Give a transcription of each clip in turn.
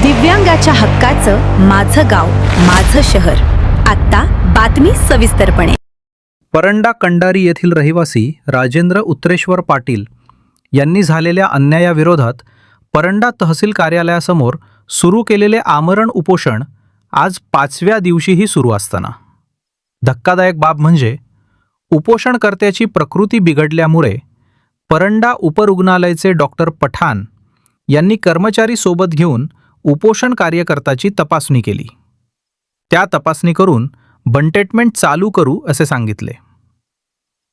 दिव्यांगाच्या हक्काचं माझं गाव माझं शहर. आता बातमी सविस्तरपणे. परंडा कंडारी येथील रहिवासी राजेंद्र उत्रेश्वर पाटील यांनी झालेल्या अन्यायाविरोधात परंडा तहसील कार्यालयासमोर सुरू केलेले आमरण उपोषण आज 5व्या दिवशीही सुरू असताना धक्कादायक बाब म्हणजे उपोषणकर्त्याची प्रकृती बिघडल्यामुळे परंडा उपरुग्णालयाचे डॉक्टर पठाण यांनी कर्मचारी सोबत घेऊन उपोषण कार्यकर्त्याची तपासणी केली. त्या तपासणी करून बंटेटमेंट चालू करू असे सांगितले.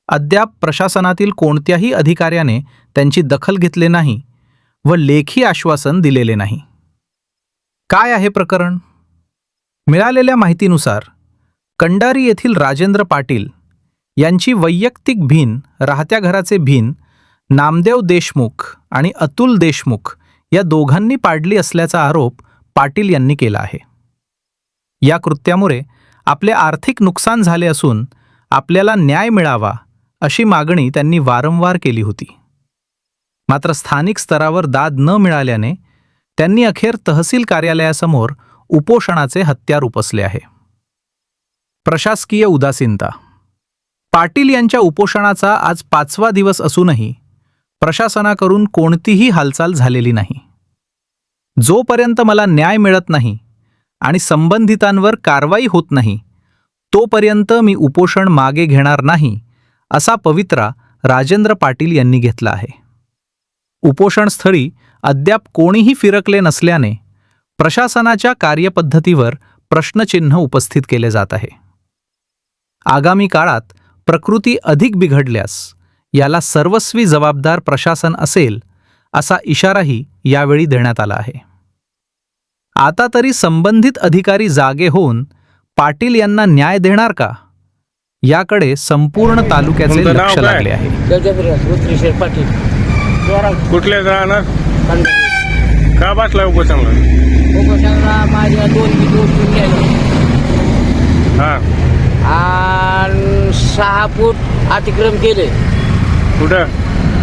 अद्याप प्रशासनातील कोणत्याही अधिकाऱ्याने त्यांची दखल घेतले नाही व लेखी आश्वासन दिलेले नाही. काय आहे प्रकरण? मिळालेल्या माहितीनुसार कंडारी येथील राजेंद्र पाटील यांची वैयक्तिक भिन राहत्या घराचे भिन नामदेव देशमुख आणि अतुल देशमुख या दोघांनी पाडली असल्याचा आरोप पाटील यांनी केला आहे. या कृत्यामुळे आपले आर्थिक नुकसान झाले असून आपल्याला न्याय मिळावा अशी मागणी त्यांनी वारंवार केली होती. मात्र स्थानिक स्तरावर दाद न मिळाल्याने त्यांनी अखेर तहसील कार्यालयासमोर उपोषणाचे हत्यार उपसले आहे. प्रशासकीय उदासीनता. पाटील यांच्या उपोषणाचा आज 5वा दिवस असूनही प्रशासनाकडून कोणतीही हालचाल झालेली नाही. जोपर्यंत मला न्याय मिळत नाही आणि संबंधितांवर कारवाई होत नाही तोपर्यंत मी उपोषण मागे घेणार नाही असा पवित्रा राजेंद्र पाटील यांनी घेतला आहे. उपोषणस्थळी अद्याप कोणीही फिरकले नसल्याने प्रशासनाच्या कार्यपद्धतीवर प्रश्नचिन्ह उपस्थित केले जात आहे. आगामी काळात प्रकृती अधिक बिघडल्यास याला सर्वस्वी जबाबदार प्रशासन असेल असा इशाराही यावेळी देण्यात आला आहे. आता तरी संबंधित अधिकारी जागे होऊन पाटील यांना न्याय देणार का याकडे संपूर्ण तालुक्याचे लक्ष लागले आहे. कुठले राहणार का बसला उपोषणला? माझ्या 2 हा 6 फूट अतिक्रम केले. कुठं?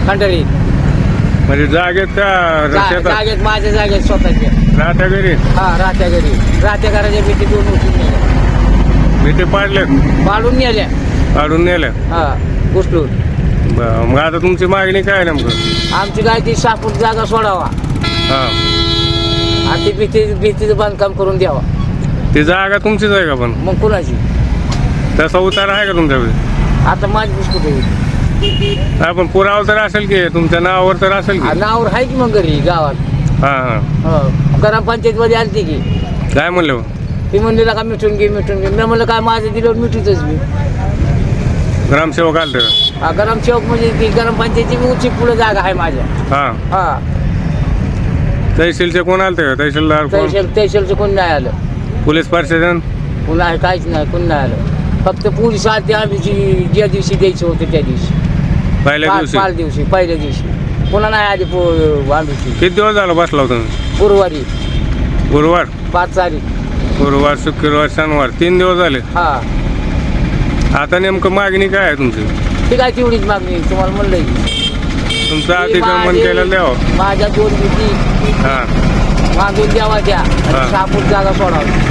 खंडारी म्हणजे जागेत का शेतात? जागेत, माझ्या जागेत स्वतःच्या. राहत्या घरी? हा, राहत्या घरी. राहत्या घराच्या भीती 2 उचलून नेल्या. भीती पाडल्यात? पाडून नेल्या. पाडून नेल्या? हा, उचलून. मग आता तुमची मागणी काय नेमकं? आमची काय ती 6 फूट जागा सोडावा हा आणि ती भीतीचं बांधकाम करून द्यावा. ती जागा तुमचीच आहे का? पण मग कुणाची? तसा उतार आहे का तुमच्याकडे? आता माझी बिस्कुट आहे. पण पुरावा तर असेल की तुमच्या नावावर तर असेल की? नावावर आहे की मग घरी गावात. हा हा ग्रामपंचायत मध्ये आलती की. काय म्हणलं? ती म्हणली का मिटून घे मी म्हणलं काय माझं दिलं मिटूतच मी. ग्रामसेवक आलते? ग्रामसेवक म्हणजे ती ग्रामपंचायतची उंची पुढे जागा आहे माझ्या. हा हा, तहसीलचे कोण आलते का? तहसीलदार कोण? तहसीलचं कोण नाही आलं. पोलीस प्रशासन कोण आहे? काहीच नाही, कोण नाही आलं. फक्त पोलीस आलते आम्ही ज्या दिवशी द्यायचं होतं त्या दिवशी, पहिल्या दिवशी. पहिल्या दिवशी पुन्हा नाही आधी आम्ही. किती दिवस झाला बसला होता? गुरुवारी. गुरुवार, 5 तारीख. गुरुवार, शुक्रवार, शनिवार 3 दिवस झाले. हा, आता नेमकं मागणी काय आहे तुमची? ठीक आहे, तेवढीच मागणी तुम्हाला म्हणलं. तुमचं अतिक्रमण केलं द्यावं. माझ्या 2 भीती हा मागून द्यावा द्या आणि 6 फूट जागा सोडावी.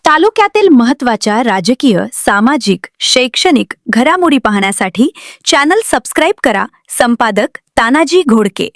तालुक्यातील महत्त्वाच्या राजकीय, सामाजिक, शैक्षणिक घडामोडी पाहण्यासाठी चॅनल सबस्क्राईब करा. संपादक तानाजी घोडके.